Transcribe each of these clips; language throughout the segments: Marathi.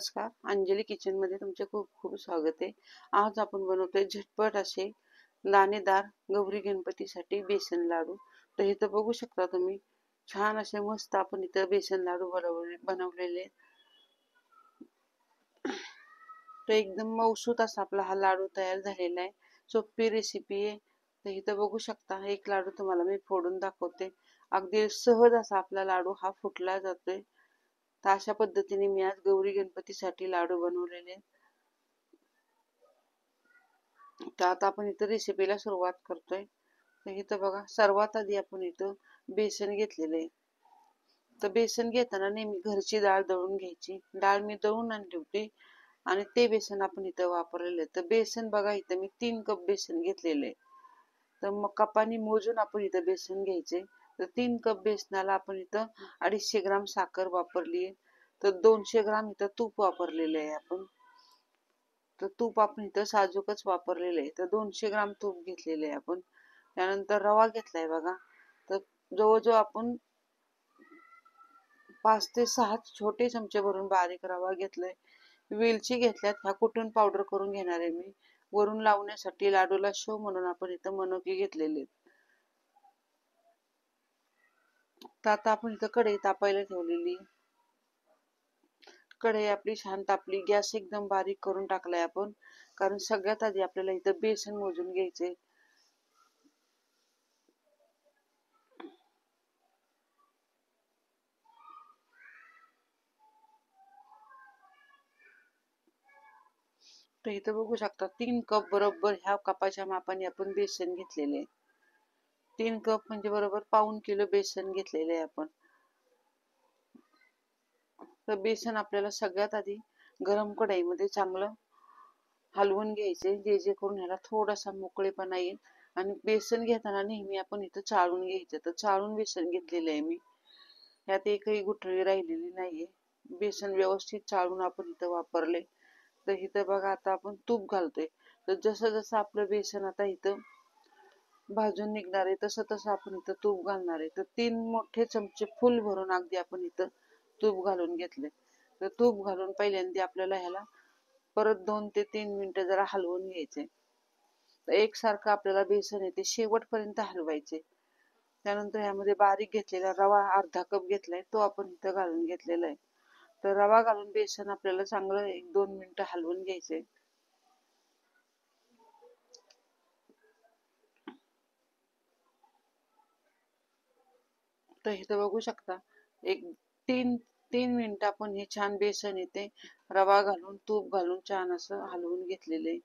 नमस्कार, अंजली किचन मध्ये तुमचे खूप खूप स्वागत आहे। आज आपण बनवतोय झटपट असे दाणेदार गौरी गणपतीसाठी बेसन लाडू। तर इथं बघू शकता तुम्ही, छान असे मस्त आपण इथं बेसन लाडू बनवलेले। तर एकदम मऊसूत असा आपला हा लाडू तयार झालेला आहे। सोपी रेसिपी आहे। तर इथं बघू शकता, एक लाडू तुम्हाला मी फोडून दाखवते। अगदी सहज असा आपला लाडू हा फुटला जातोय। तर अशा पद्धतीने मी आज गौरी गणपतीसाठी लाडू बनवलेले। तर आता आपण इथं रेसिपीला सुरुवात करतोय। तर इथं बघा, सर्वात आधी आपण इथं बेसन घेतलेले आहे। तर बेसन घेताना नेहमी घरची डाळ दळून घ्यायची। डाळ मी दळून आणली होती आणि ते बेसन आपण इथं वापरलेले। तर बेसन बघा, इथं मी 3 कप बेसन घेतलेले। तर मग कपाने मोजून आपण इथं बेसन घ्यायचे। तर 3 कप बेसनाला आपण इथं 250 ग्राम साखर वापरली आहे। तर 200 ग्राम इथं तूप वापरलेले आहे आपण। तर तूप आपण इथं साजूकच वापरलेले आहे। तर 200 ग्राम तूप घेतलेले आहे आपण। त्यानंतर रवा घेतलाय बघा। तर जवळजवळ आपण 5 ते 6 छोटे चमचे भरून बारीक रवा घेतलाय। वेलची घेतल्यात, ह्या कुटून पावडर करून घेणार आहे मी। वरून लावण्यासाठी लाडूला शो म्हणून आपण इथं मनुके घेतलेले। तर आता आपण इथं कढई तापायला ठेवलेली। कढई आपली छान तापली, गॅस एकदम बारीक करून टाकलाय आपण, कारण सगळ्यात आधी आपल्याला इथं बेसन मोजून घ्यायचे। तर इथं बघू शकता, 3 कप बरोबर ह्या कपाच्या मापाने आपण बेसन घेतलेले। 3 कप म्हणजे बरोबर पाऊण किलो बेसन घेतलेले आहे आपण। तर बेसन आपल्याला सगळ्यात आधी गरम कढईमध्ये चांगलं हलवून घ्यायचे, जे करून ह्याला थोडासा मोकळेपणा येईल। आणि बेसन घेताना नेहमी आपण इथं चाळून घ्यायचं। तर चाळून बेसन घेतलेलं आहे मी, ह्यात एकही गुठळी राहिलेली नाहीये। बेसन व्यवस्थित चाळून आपण इथं वापरले। तर इथं बघा, आता आपण तूप घालतोय। तर जसं जसं आपलं बेसन आता इथं भाजून निघणार आहे, तसं तसं आपण इथं तूप घालणार आहे। तर 3 मोठे चमचे फुल भरून अगदी आपण इथं तूप घालून घेतले। तर तूप घालून पहिल्यांदा आपल्याला ह्याला परत 2 ते 3 मिनिटं जरा हलवून घ्यायचे। तर एकसारखं आपल्याला बेसन येते शेवटपर्यंत हलवायचे। त्यानंतर ह्यामध्ये बारीक घेतलेला रवा अर्धा कप घेतलाय, तो आपण इथं घालून घेतलेला आहे। तर रवा घालून बेसन आपल्याला चांगलं 1-2 मिनिटं हलवून घ्यायचे। तर इथं बघू शकता, एक 3 मिनिटं आपण हे छान बेसन येते रवा घालून तूप घालून छान असं हलवून घेतलेले।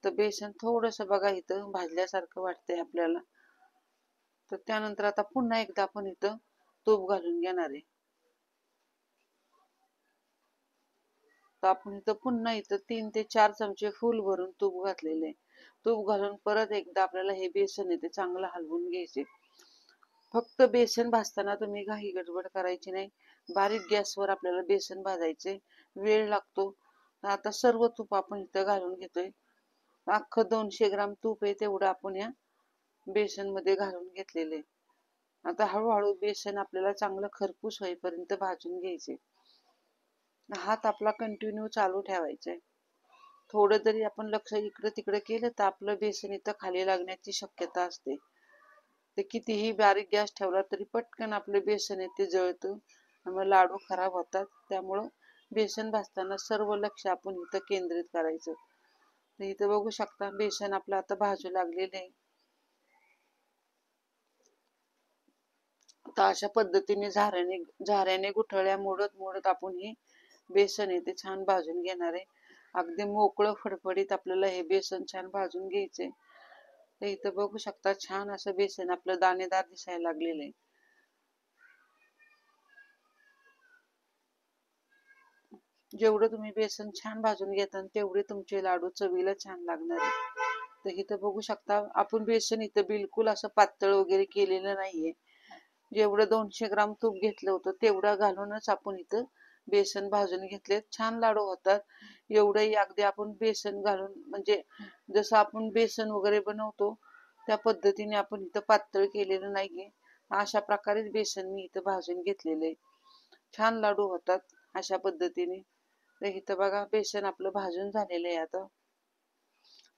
तर बेसन थोडंसं बघा इथं भाजल्यासारखं वाटतंय आपल्याला। तर त्यानंतर आता पुन्हा एकदा आपण इथं तूप घालून घेणार आहे। तर आपण इथं पुन्हा इथं 3 ते 4 चमचे फुल भरून तूप घातलेले। तूप घालून परत एकदा आपल्याला हे बेसन येते चांगलं हलवून घ्यायचे। फक्त बेसन भाजताना तुम्ही घाई गडबड करायची नाही, बारीक गॅसवर आपल्याला बेसन भाजायचे, वेळ लागतो। आता सर्व तूप आपण इथं घालून घेतोय। अख्खं 200 ग्राम तूप आहे तेवढं आपण या बेसन मध्ये घालून घेतलेले। आता हळूहळू बेसन आपल्याला चांगलं खरपूस होईपर्यंत भाजून घ्यायचे। हात आपला कंटिन्यू चालू ठेवायचा आहे। थोडं जरी आपण लक्ष इकडे तिकडे केलं तर आपलं बेसन इथं खाली लागण्याची शक्यता असते। ते कितीही बारीक गॅस ठेवला तरी पटकन आपले बेसन येते जळतं, मग लाडू खराब होतात। त्यामुळं बेसन भाजताना सर्व लक्ष आपण इथं केंद्रित करायचं। तर इथं बघू शकता, बेसन आपलं आता भाजू लागलेलं आहे। तर अशा पद्धतीने झाऱ्याने गुठळ्या मोडत मोडत आपण हे बेसन येते छान भाजून घेणार आहे। अगदी मोकळं फडफडीत आपल्याला हे बेसन छान भाजून घ्यायचे। तर इथं बघू शकता, छान असं बेसन आपलं दाणेदार दिसायला लागलेलं आहे। जेवढं तुम्ही बेसन छान भाजून घेता तेवढे तुमचे लाडू चवीला छान लागणार आहे। तर इथं बघू शकता, आपण बेसन इथं बिलकुल असं पातळ वगैरे केलेलं नाहीये। जेवढं 200 ग्राम तूप घेतलं होतं तेवढं घालूनच आपण इथं बेसन भाजून घेतले, छान लाडू होतात। एवढंही अगदी आपण बेसन घालून म्हणजे जसं आपण बेसन वगैरे बनवतो त्या पद्धतीने आपण इथं पातळ केलेलं नाहीये। अशा प्रकारेच बेसन मी इथं भाजून घेतलेले, छान लाडू होतात अशा पद्धतीने। तर इथं बघा बेसन आपलं भाजून झालेलं आहे. आता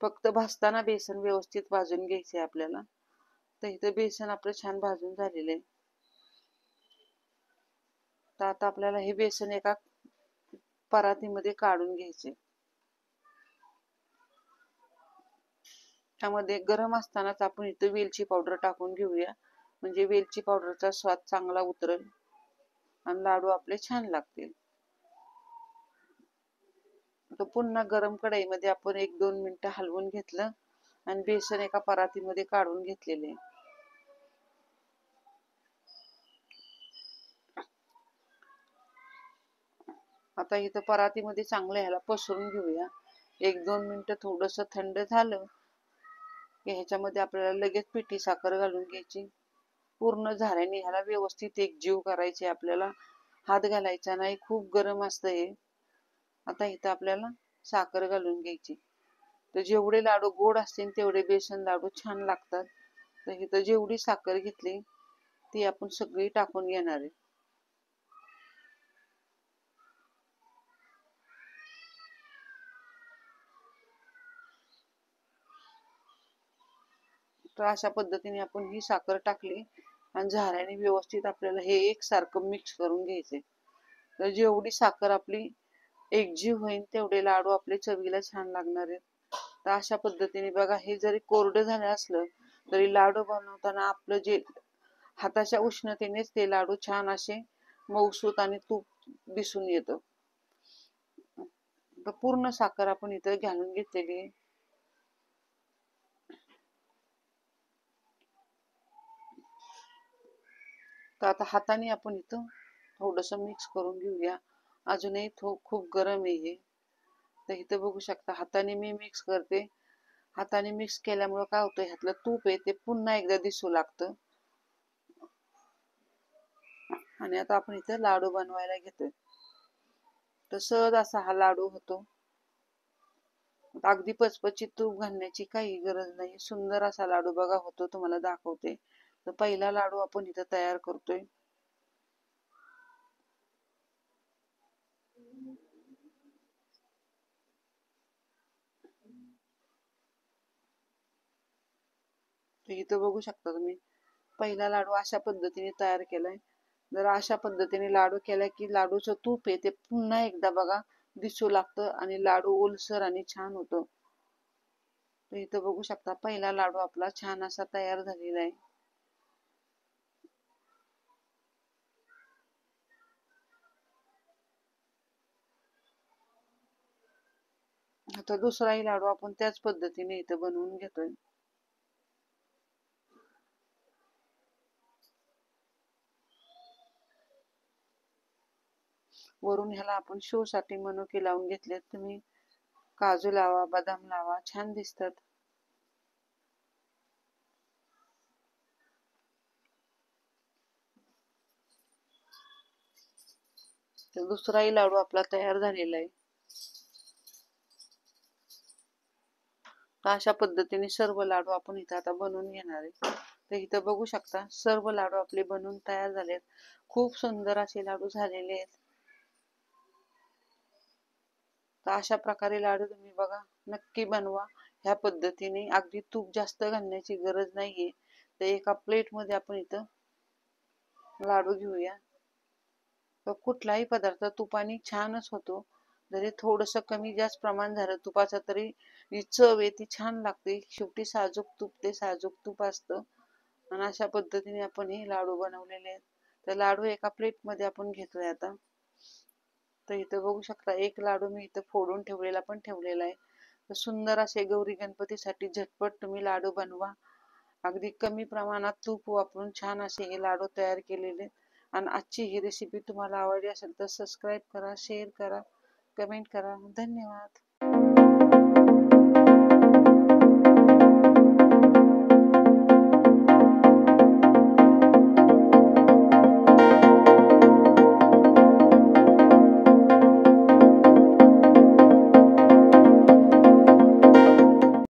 फक्त भाजताना बेसन व्यवस्थित भाजून घ्यायचे आपल्याला. तर इथं बेसन आपलं छान भाजून झालेलं आहे. तर आता आपल्याला हे बेसन एका परातीमध्ये काढून घ्यायचे. त्यामध्ये गरम असतानाच आपण इथं वेलची पावडर टाकून घेऊया, म्हणजे वेलची पावडरचा स्वाद चांगला उतरेल आणि लाडू आपले छान लागतील. तर पुन्हा गरम कढईमध्ये आपण 1-2 मिनिटं हलवून घेतलं आणि बेसन एका परातीमध्ये काढून घेतलेले. आता इथं परातीमध्ये चांगलं ह्याला पसरून घेऊया. 1-2 मिनिटं थोडंसं थंड झालं की ह्याच्यामध्ये आपल्याला लगेच पिठी साखर घालून घ्यायची. पूर्ण झाऱ्याने ह्याला व्यवस्थित एकजीव करायचे आपल्याला, हात घालायचा नाही, खूप गरम असतं हे. आता इथं आपल्याला साखर घालून घ्यायची. तर जेवढे लाडू गोड असतील तेवढे बेसन लाडू छान लागतात. तर इथं जेवढी साखर घेतली ती आपण सगळी टाकून घेणार आहे. तर अशा पद्धतीने आपण ही साखर टाकली आणि झाऱ्याने व्यवस्थित आपल्याला हे एकसारखं मिक्स करून घ्यायचे. तर जेवढी साखर आपली एकजीव होईल तेवढे लाडू आपले चवीला छान लागणार आहेत. तर अशा पद्धतीने बघा, हे जरी कोरडं झालं असलं तरी लाडू बनवताना आपलं जे हाताच्या उष्णतेनेच ते लाडू छान असे मऊसूत आणि तूप दिसून येतं. तर पूर्ण साखर आपण इथं घालून घेतलेली आहे. तर आता हाताने आपण इथं थोडंसं मिक्स करून घेऊया. अजूनही खूप गरम आहे हे. तर इथं बघू शकता हाताने मी मिक्स करते. हाताने मिक्स केल्यामुळे काय होतं, ह्यातलं तूप आहे ते पुन्हा एकदा दिसू लागतं. आणि आता आपण इथं लाडू बनवायला घेतोय. तर सहज असा हा लाडू होतो. अगदी पचपचीत तूप घालण्याची काही गरज नाही. सुंदर असा लाडू बघा होतो, तुम्हाला दाखवते. तर पहिला लाडू आपण इथं तयार करतोय. तर इथं बघू शकता तुम्ही, पहिला लाडू अशा पद्धतीने तयार केलाय. जर अशा पद्धतीने लाडू केला की लाडूचं तूप आहे ते पुन्हा एकदा बघा दिसू लागतं आणि लाडू ओलसर आणि छान होतो. तर इथं बघू शकता पहिला लाडू आपला छान असा तयार झालेला आहे. आता दुसराही लाडू आपण त्याच पद्धतीने इथं बनवून घेतोय. वरून ह्याला आपण शो साठी मनुके लावून घेतलेत. तुम्ही काजू लावा, बदाम लावा, छान दिसतात. तर दुसराही लाडू आपला तयार झालेला आहे. तर अशा पद्धतीने सर्व लाडू आपण इथं आता बनवून घेणार आहे. तर इथं बघू शकता सर्व लाडू आपले बनवून तयार झालेत. खूप सुंदर असे लाडू झालेले आहेत. तर अशा प्रकारे लाडू तुम्ही बघा नक्की बनवा. ह्या पद्धतीने अगदी तूप जास्त घालण्याची गरज नाहीये. तर एका प्लेट मध्ये आपण इथं लाडू घेऊया. तर कुठलाही पदार्थ तुपाने छानच होतो. जरी थोडंसं कमी जास्त प्रमाण झालं तुपाचं तरी जी चव आहे ती छान लागते. शेवटी साजूक तूप ते साजूक तूप असतं. आणि अशा पद्धतीने आपण हे लाडू बनवलेले आहेत. तर लाडू एका प्लेट मध्ये आपण घेतोय आता. तर इथं बघू शकता एक लाडू मी इथं फोडून ठेवलेला पण ठेवलेला आहे. तर सुंदर असे गौरी गणपतीसाठी झटपट तुम्ही लाडू बनवा. अगदी कमी प्रमाणात तूप वापरून छान असे हे लाडू तयार केलेले. आणि आजची ही रेसिपी तुम्हाला आवडली असेल तर सबस्क्राईब करा, शेअर करा, कमेंट करा. धन्यवाद.